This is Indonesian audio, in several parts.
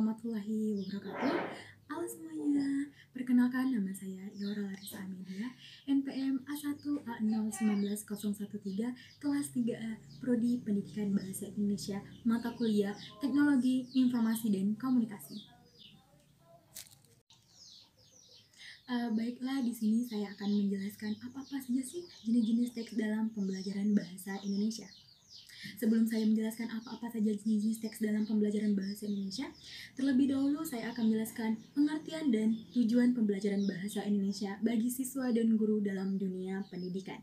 warahmatullahi wabarakatuh. Halo semuanya, perkenalkan nama saya Yora Larissa Amelia, NPM A1A019013, kelas 3A, Prodi Pendidikan Bahasa Indonesia, mata kuliah Teknologi Informasi dan Komunikasi. Baiklah, di sini saya akan menjelaskan apa-apa saja sih jenis-jenis teks dalam pembelajaran bahasa Indonesia. Sebelum saya menjelaskan apa-apa saja jenis teks dalam pembelajaran bahasa Indonesia, terlebih dahulu saya akan menjelaskan pengertian dan tujuan pembelajaran bahasa Indonesia bagi siswa dan guru dalam dunia pendidikan.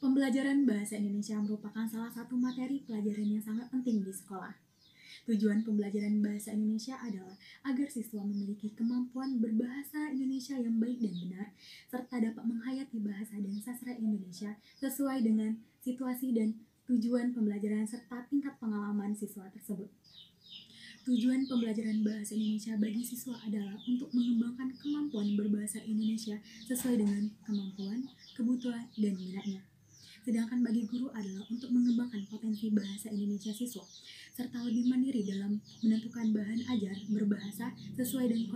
Pembelajaran bahasa Indonesia merupakan salah satu materi pelajaran yang sangat penting di sekolah. Tujuan pembelajaran bahasa Indonesia adalah agar siswa memiliki kemampuan berbahasa Indonesia yang baik dan benar, serta dapat menghayati bahasa dan sastra Indonesia sesuai dengan situasi dan tujuan pembelajaran serta tingkat pengalaman siswa tersebut. Tujuan pembelajaran bahasa Indonesia bagi siswa adalah untuk mengembangkan kemampuan berbahasa Indonesia sesuai dengan kemampuan, kebutuhan, dan minatnya. Sedangkan bagi guru adalah untuk mengembangkan potensi bahasa Indonesia siswa, serta lebih mandiri dalam menentukan bahan ajar berbahasa sesuai dengan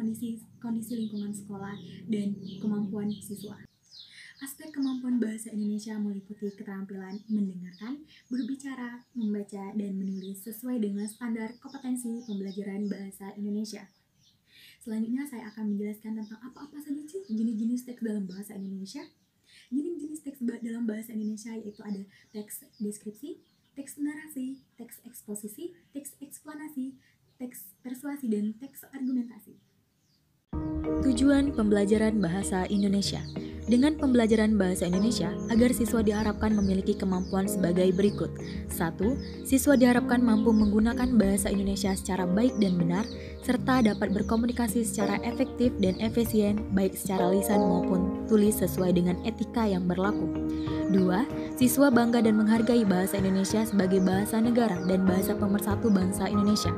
kondisi lingkungan sekolah dan kemampuan siswa. Aspek kemampuan bahasa Indonesia meliputi keterampilan mendengarkan, berbicara, membaca, dan menulis sesuai dengan standar kompetensi pembelajaran bahasa Indonesia. Selanjutnya saya akan menjelaskan tentang apa-apa saja sih jenis-jenis teks dalam bahasa Indonesia. Jenis-jenis teks dalam bahasa Indonesia yaitu ada teks deskripsi, teks narasi, teks eksposisi, teks eksplanasi, teks persuasi, dan teks argumentasi. Tujuan pembelajaran bahasa Indonesia. Dengan pembelajaran bahasa Indonesia, agar siswa diharapkan memiliki kemampuan sebagai berikut. 1. Siswa diharapkan mampu menggunakan bahasa Indonesia secara baik dan benar, serta dapat berkomunikasi secara efektif dan efisien, baik secara lisan maupun tulis sesuai dengan etika yang berlaku. 2. Siswa bangga dan menghargai bahasa Indonesia sebagai bahasa negara dan bahasa pemersatu bangsa Indonesia.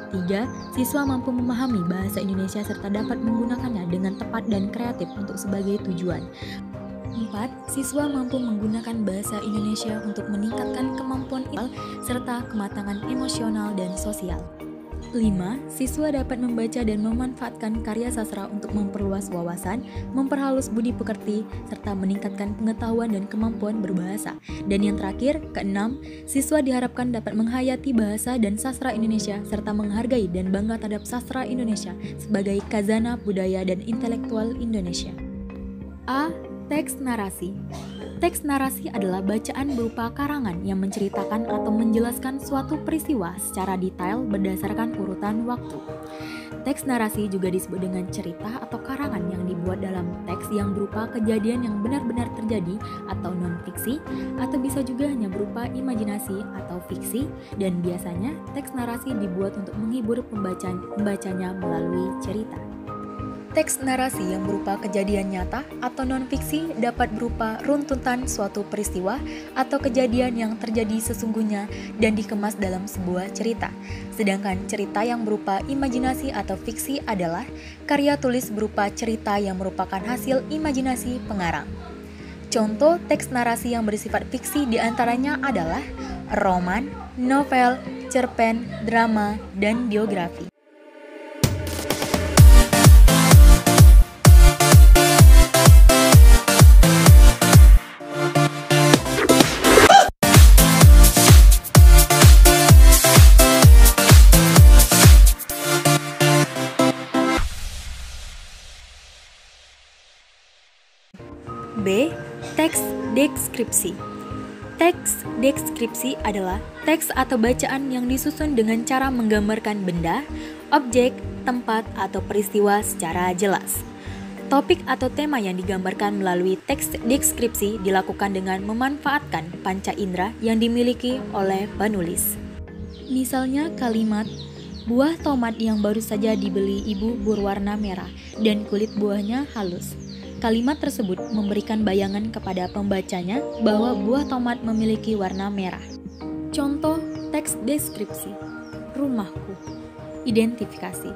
3. Siswa mampu memahami bahasa Indonesia serta dapat menggunakannya dengan tepat dan kreatif untuk sebagai tujuan. 4. Siswa mampu menggunakan bahasa Indonesia untuk meningkatkan kemampuan serta kematangan emosional dan sosial. 5. Siswa dapat membaca dan memanfaatkan karya sastra untuk memperluas wawasan, memperhalus budi pekerti, serta meningkatkan pengetahuan dan kemampuan berbahasa. Dan yang terakhir, ke-6, siswa diharapkan dapat menghayati bahasa dan sastra Indonesia, serta menghargai dan bangga terhadap sastra Indonesia sebagai khazanah budaya dan intelektual Indonesia. A. Teks narasi. Teks narasi adalah bacaan berupa karangan yang menceritakan atau menjelaskan suatu peristiwa secara detail berdasarkan urutan waktu. Teks narasi juga disebut dengan cerita atau karangan yang dibuat dalam teks yang berupa kejadian yang benar-benar terjadi atau non-fiksi, atau bisa juga hanya berupa imajinasi atau fiksi, dan biasanya teks narasi dibuat untuk menghibur pembacanya melalui cerita. Teks narasi yang berupa kejadian nyata atau non-fiksi dapat berupa runtutan suatu peristiwa atau kejadian yang terjadi sesungguhnya dan dikemas dalam sebuah cerita. Sedangkan cerita yang berupa imajinasi atau fiksi adalah karya tulis berupa cerita yang merupakan hasil imajinasi pengarang. Contoh teks narasi yang bersifat fiksi diantaranya adalah roman, novel, cerpen, drama, dan biografi. B. Teks deskripsi. Teks deskripsi adalah teks atau bacaan yang disusun dengan cara menggambarkan benda, objek, tempat, atau peristiwa secara jelas. Topik atau tema yang digambarkan melalui teks deskripsi dilakukan dengan memanfaatkan panca indera yang dimiliki oleh penulis. Misalnya kalimat, buah tomat yang baru saja dibeli ibu berwarna merah dan kulit buahnya halus. Kalimat tersebut memberikan bayangan kepada pembacanya bahwa buah tomat memiliki warna merah. Contoh teks deskripsi. Rumahku. Identifikasi.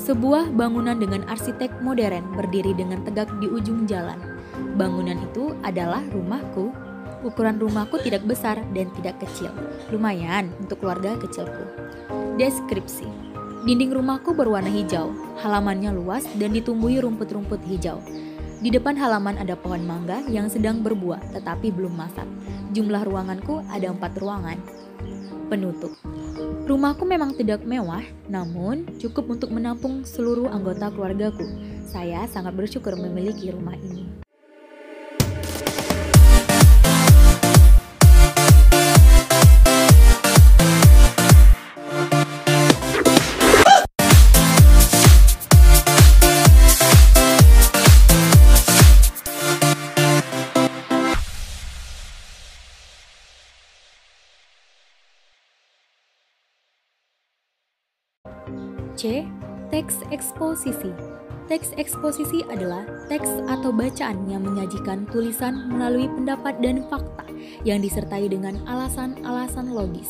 Sebuah bangunan dengan arsitek modern berdiri dengan tegak di ujung jalan. Bangunan itu adalah rumahku. Ukuran rumahku tidak besar dan tidak kecil, lumayan untuk keluarga kecilku. Deskripsi. Dinding rumahku berwarna hijau, halamannya luas dan ditumbuhi rumput-rumput hijau. Di depan halaman ada pohon mangga yang sedang berbuah tetapi belum masak. Jumlah ruanganku ada 4 ruangan. Penutup. Rumahku memang tidak mewah, namun cukup untuk menampung seluruh anggota keluargaku. Saya sangat bersyukur memiliki rumah ini. C. Teks eksposisi. Teks eksposisi adalah teks atau bacaan yang menyajikan tulisan melalui pendapat dan fakta yang disertai dengan alasan-alasan logis.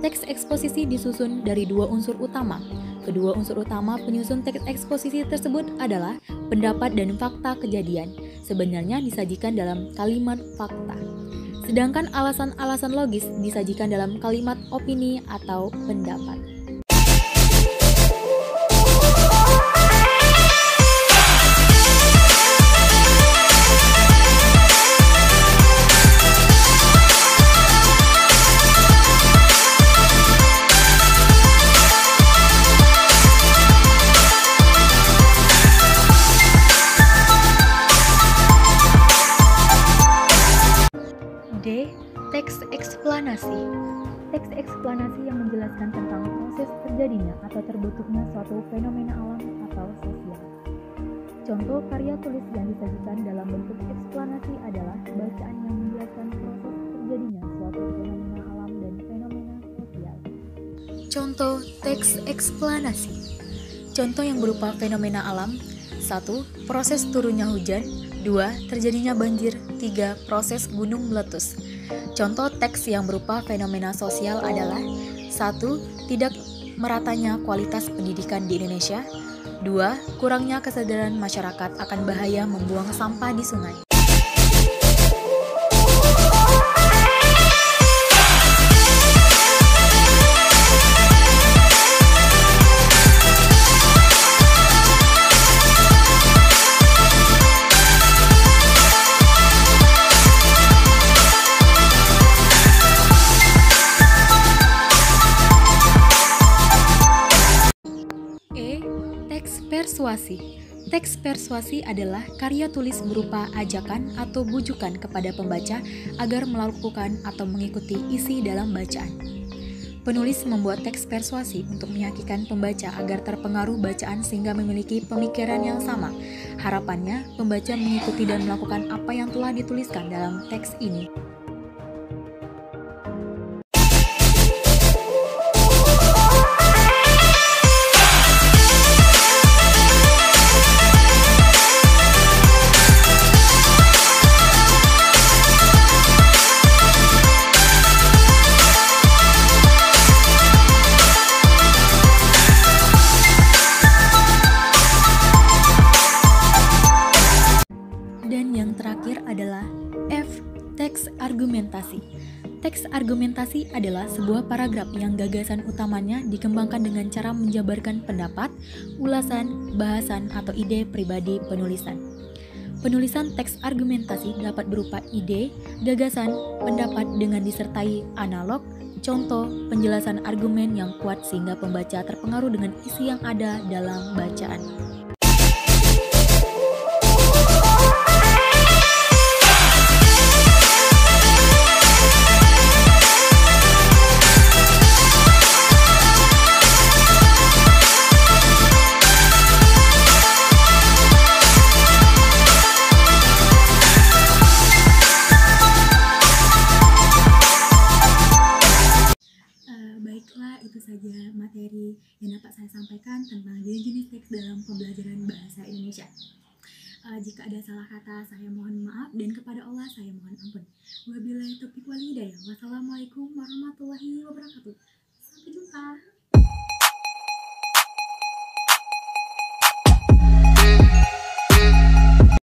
Teks eksposisi disusun dari 2 unsur utama. Kedua unsur utama penyusun teks eksposisi tersebut adalah pendapat dan fakta kejadian, sebenarnya disajikan dalam kalimat fakta. Sedangkan alasan-alasan logis disajikan dalam kalimat opini atau pendapat. D. Teks eksplanasi. Teks eksplanasi yang menjelaskan tentang proses terjadinya atau terbentuknya suatu fenomena alam atau sosial. Contoh karya tulis yang disajikan dalam bentuk eksplanasi adalah bacaan yang menjelaskan proses terjadinya suatu fenomena alam dan fenomena sosial. Contoh teks eksplanasi. Contoh yang berupa fenomena alam: 1. Proses turunnya hujan. 2. Terjadinya banjir. 3. Proses gunung meletus. Contoh teks yang berupa fenomena sosial adalah: 1. Tidak meratanya kualitas pendidikan di Indonesia. 2. Kurangnya kesadaran masyarakat akan bahaya membuang sampah di sungai. Teks persuasi. Teks persuasi adalah karya tulis berupa ajakan atau bujukan kepada pembaca agar melakukan atau mengikuti isi dalam bacaan. Penulis membuat teks persuasi untuk meyakinkan pembaca agar terpengaruh bacaan sehingga memiliki pemikiran yang sama. Harapannya, pembaca mengikuti dan melakukan apa yang telah dituliskan dalam teks ini. Dan yang terakhir adalah F. Teks argumentasi. Teks argumentasi adalah sebuah paragraf yang gagasan utamanya dikembangkan dengan cara menjabarkan pendapat, ulasan, bahasan, atau ide pribadi penulisan. Penulisan teks argumentasi dapat berupa ide, gagasan, pendapat dengan disertai analog, contoh, penjelasan argumen yang kuat sehingga pembaca terpengaruh dengan isi yang ada dalam bacaan. Baiklah, itu saja materi yang dapat saya sampaikan tentang jenis-jenis teks dalam pembelajaran bahasa Indonesia. Jika ada salah kata, saya mohon maaf, dan kepada Allah saya mohon ampun. Wabillahi taufiq wal hidayah. Wassalamualaikum warahmatullahi wabarakatuh. Sampai jumpa.